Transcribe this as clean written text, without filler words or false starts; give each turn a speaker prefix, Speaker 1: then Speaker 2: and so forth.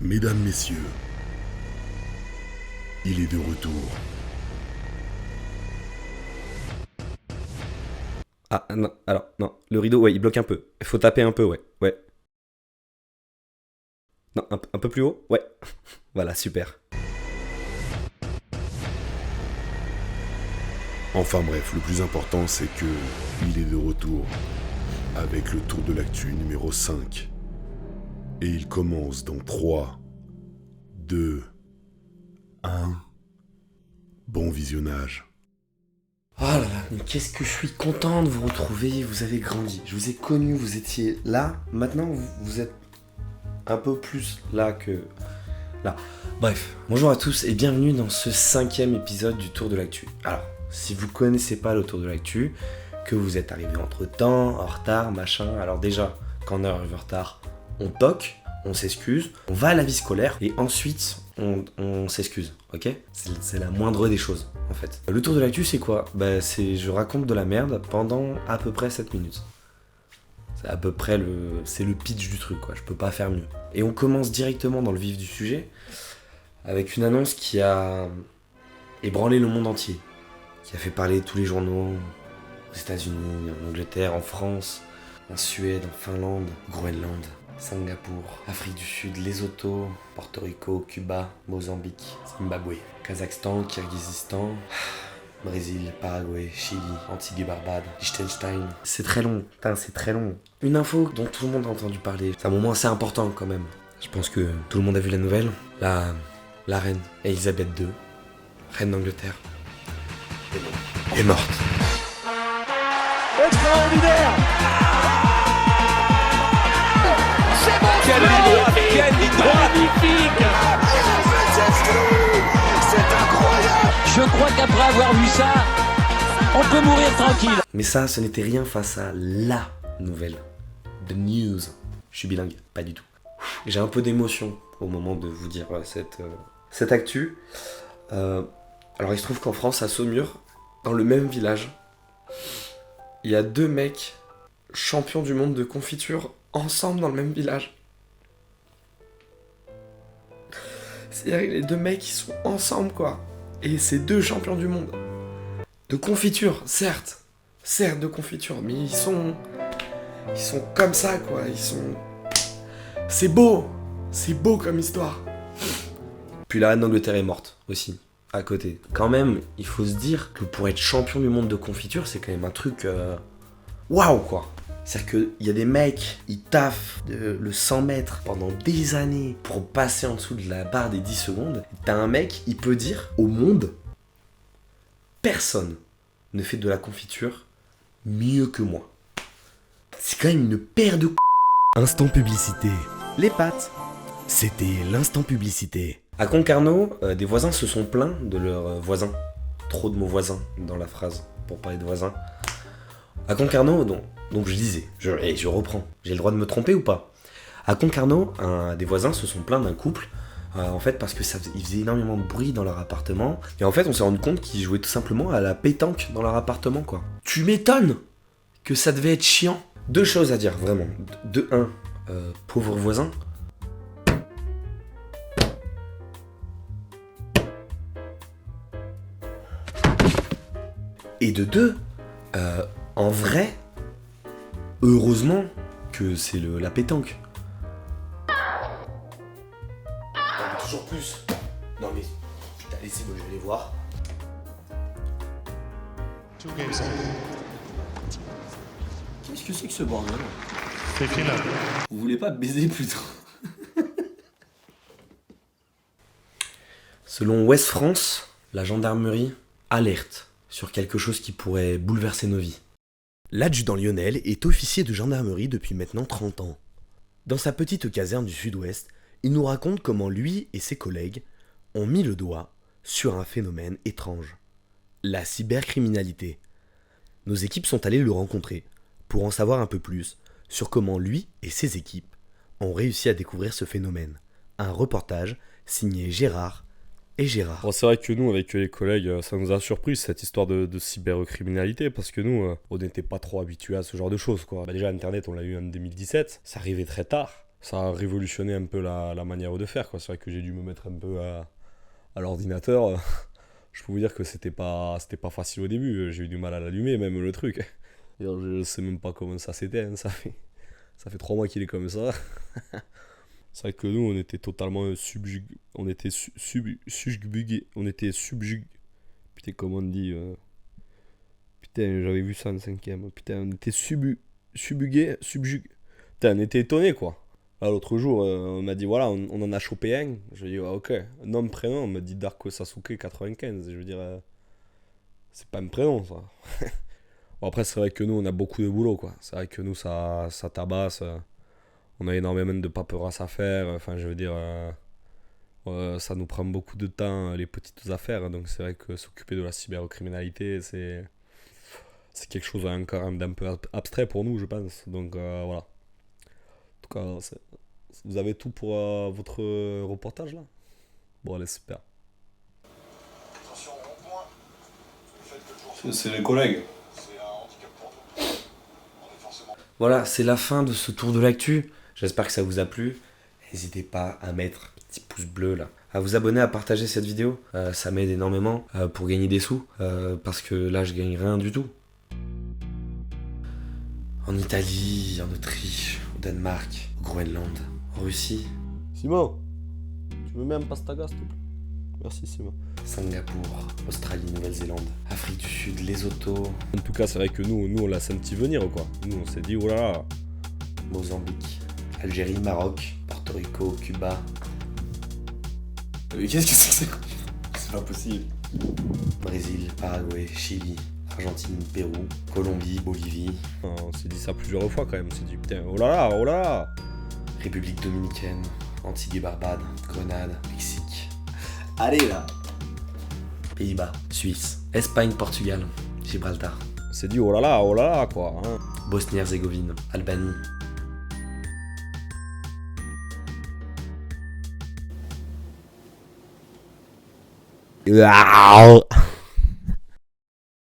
Speaker 1: Mesdames, messieurs, il est de retour.
Speaker 2: Ah non, alors non, le rideau, ouais, il bloque un peu. Il faut taper un peu, ouais, ouais. Non, un peu plus haut, ouais. Voilà, super.
Speaker 1: Enfin bref, le plus important c'est que il est de retour avec le tour de l'actu numéro 5. Et il commence dans 3, 2, 1. Bon visionnage.
Speaker 2: Oh là là, mais qu'est-ce que je suis content de vous retrouver, vous avez grandi. Je vous ai connu, vous étiez là, maintenant vous êtes un peu plus là que là. Bref, bonjour à tous et bienvenue dans ce 5e épisode du Tour de l'actu. Alors, si vous connaissez pas le Tour de l'actu, que vous êtes arrivé entre temps, en retard, machin, alors déjà, quand on arrive en retard, on toque, on s'excuse, on va à la vie scolaire et ensuite on s'excuse, ok? C'est la moindre des choses en fait. Le Tour de l'actu c'est quoi? Bah c'est je raconte de la merde pendant à peu près 7 minutes. C'est à peu près c'est le pitch du truc quoi, je peux pas faire mieux. Et on commence directement dans le vif du sujet avec une annonce qui a ébranlé le monde entier, qui a fait parler tous les journaux, aux États-Unis, en Angleterre, en France, en Suède, en Finlande, Groenland, Singapour, Afrique du Sud, Lesotho, Porto Rico, Cuba, Mozambique, Zimbabwe, Kazakhstan, Kirghizistan, Brésil, Paraguay, Chili, Antilles-et-Barbades, Liechtenstein. C'est très long, putain, c'est très long. Une info dont tout le monde a entendu parler. C'est un moment assez important quand même. Je pense que tout le monde a vu la nouvelle. La reine Elisabeth II, reine d'Angleterre, est morte.
Speaker 3: Extraordinaire. C'est bon. Quelle ligne droite. Magnifique. C'est incroyable. Je crois qu'après avoir vu ça, on peut mourir tranquille.
Speaker 2: Mais ça, ce n'était rien face à LA nouvelle. The news. Je suis bilingue, pas du tout. J'ai un peu d'émotion au moment de vous dire cette actu. Alors il se trouve qu'en France, à Saumur, dans le même village, il y a 2 mecs champions du monde de confiture ensemble dans le même village. C'est-à-dire que les 2 mecs ils sont ensemble quoi. Et c'est 2 champions du monde. De confiture, certes de confiture, mais ils sont comme ça quoi. C'est beau comme histoire. Puis la reine d'Angleterre est morte aussi. À côté. Quand même, il faut se dire que pour être champion du monde de confiture, c'est quand même un truc... Waouh, quoi. C'est-à-dire qu'il y a des mecs, ils taffent le 100 mètres pendant des années pour passer en dessous de la barre des 10 secondes. T'as un mec, il peut dire au monde, personne ne fait de la confiture mieux que moi. C'est quand même une paire de...
Speaker 4: Instant publicité. Les pâtes. C'était l'instant publicité.
Speaker 2: À Concarneau, des voisins se sont plaints de leurs voisins. Trop de mots voisins dans la phrase pour parler de voisins. À Concarneau, donc je disais, je reprends, j'ai le droit de me tromper ou pas? À Concarneau, des voisins se sont plaints d'un couple, en fait parce que ils faisaient énormément de bruit dans leur appartement. Et en fait, on s'est rendu compte qu'ils jouaient tout simplement à la pétanque dans leur appartement, quoi. Tu m'étonnes que ça devait être chiant. 2 choses à dire, vraiment. De 1, pauvres voisins. Et de 2, en vrai, heureusement que c'est la pétanque. Non, mais toujours plus. Non mais, putain, laissez-moi, je vais aller voir. Qu'est-ce que c'est que ce bordel?
Speaker 5: C'est fini là.
Speaker 2: Vous voulez pas baiser plutôt? Selon Ouest France, la gendarmerie alerte sur quelque chose qui pourrait bouleverser nos vies.
Speaker 4: L'adjudant Lionel est officier de gendarmerie depuis maintenant 30 ans. Dans sa petite caserne du sud-ouest, il nous raconte comment lui et ses collègues ont mis le doigt sur un phénomène étrange. La cybercriminalité. Nos équipes sont allées le rencontrer pour en savoir un peu plus sur comment lui et ses équipes ont réussi à découvrir ce phénomène. Un reportage signé Gérard et Gérard.
Speaker 6: Bon, c'est vrai que nous, avec les collègues, ça nous a surpris cette histoire de cybercriminalité parce que nous, on n'était pas trop habitués à ce genre de choses, quoi. Bah, déjà, Internet, on l'a eu en 2017, ça arrivait très tard. ça a révolutionné un peu la manière de faire, quoi. C'est vrai que j'ai dû me mettre un peu à l'ordinateur. Je peux vous dire que c'était pas facile au début. J'ai eu du mal à l'allumer, même le truc. D'ailleurs, je sais même pas comment ça s'éteint. Ça fait 3 mois qu'il est comme ça. C'est vrai que nous, on était totalement subjugués. On était subjugués. On était subjugués. Putain, comment on dit Putain, j'avais vu ça en 5ème. Putain, on était subjugués. Putain, on était étonnés, quoi. Là, l'autre jour, on m'a dit, voilà, on en a chopé un. Je lui ai dit, ouais, ok. Nom, prénom, on m'a dit Darko Sasuke 95. Je veux dire, c'est pas un prénom, ça. Bon, après, c'est vrai que nous, on a beaucoup de boulot, quoi. C'est vrai que nous, ça tabasse. On a énormément de paperasse à faire. Enfin, je veux dire, ça nous prend beaucoup de temps, les petites affaires. Donc, c'est vrai que s'occuper de la cybercriminalité, c'est quelque chose encore d'un peu abstrait pour nous, je pense. Donc, voilà. En tout cas, vous avez tout pour votre reportage, là? Bon, allez, super. C'est les collègues.
Speaker 2: Voilà, c'est la fin de ce tour de l'actu. J'espère que ça vous a plu. N'hésitez pas à mettre un petit pouce bleu là, à vous abonner, à partager cette vidéo. Ça m'aide énormément pour gagner des sous. Parce que là, je gagne rien du tout. En Italie, en Autriche, au Danemark, au Groenland, en Russie,
Speaker 6: Simon, tu me mets un pastaga, s'il te plaît? Merci, Simon.
Speaker 2: Singapour, Australie, Nouvelle-Zélande, Afrique du Sud, Lesotho,
Speaker 6: En tout cas, c'est vrai que nous on l'a senti venir, quoi. Nous, on s'est dit, oh là là.
Speaker 2: Mozambique, Algérie, Maroc, Porto Rico, Cuba.
Speaker 6: Qu'est-ce que c'est que ça? C'est pas possible.
Speaker 2: Brésil, Paraguay, Chili, Argentine, Pérou, Colombie, Bolivie,
Speaker 6: On s'est dit ça plusieurs fois quand même. On s'est dit, putain, oh là là, oh là là.
Speaker 2: République dominicaine, Antilles et Barbade, Grenade, Mexique,
Speaker 4: Allez là.
Speaker 2: Pays-Bas, Suisse, Espagne, Portugal, Gibraltar,
Speaker 6: On s'est dit, oh là là, quoi. Hein.
Speaker 2: Bosnie-Herzégovine, Albanie.
Speaker 6: Ah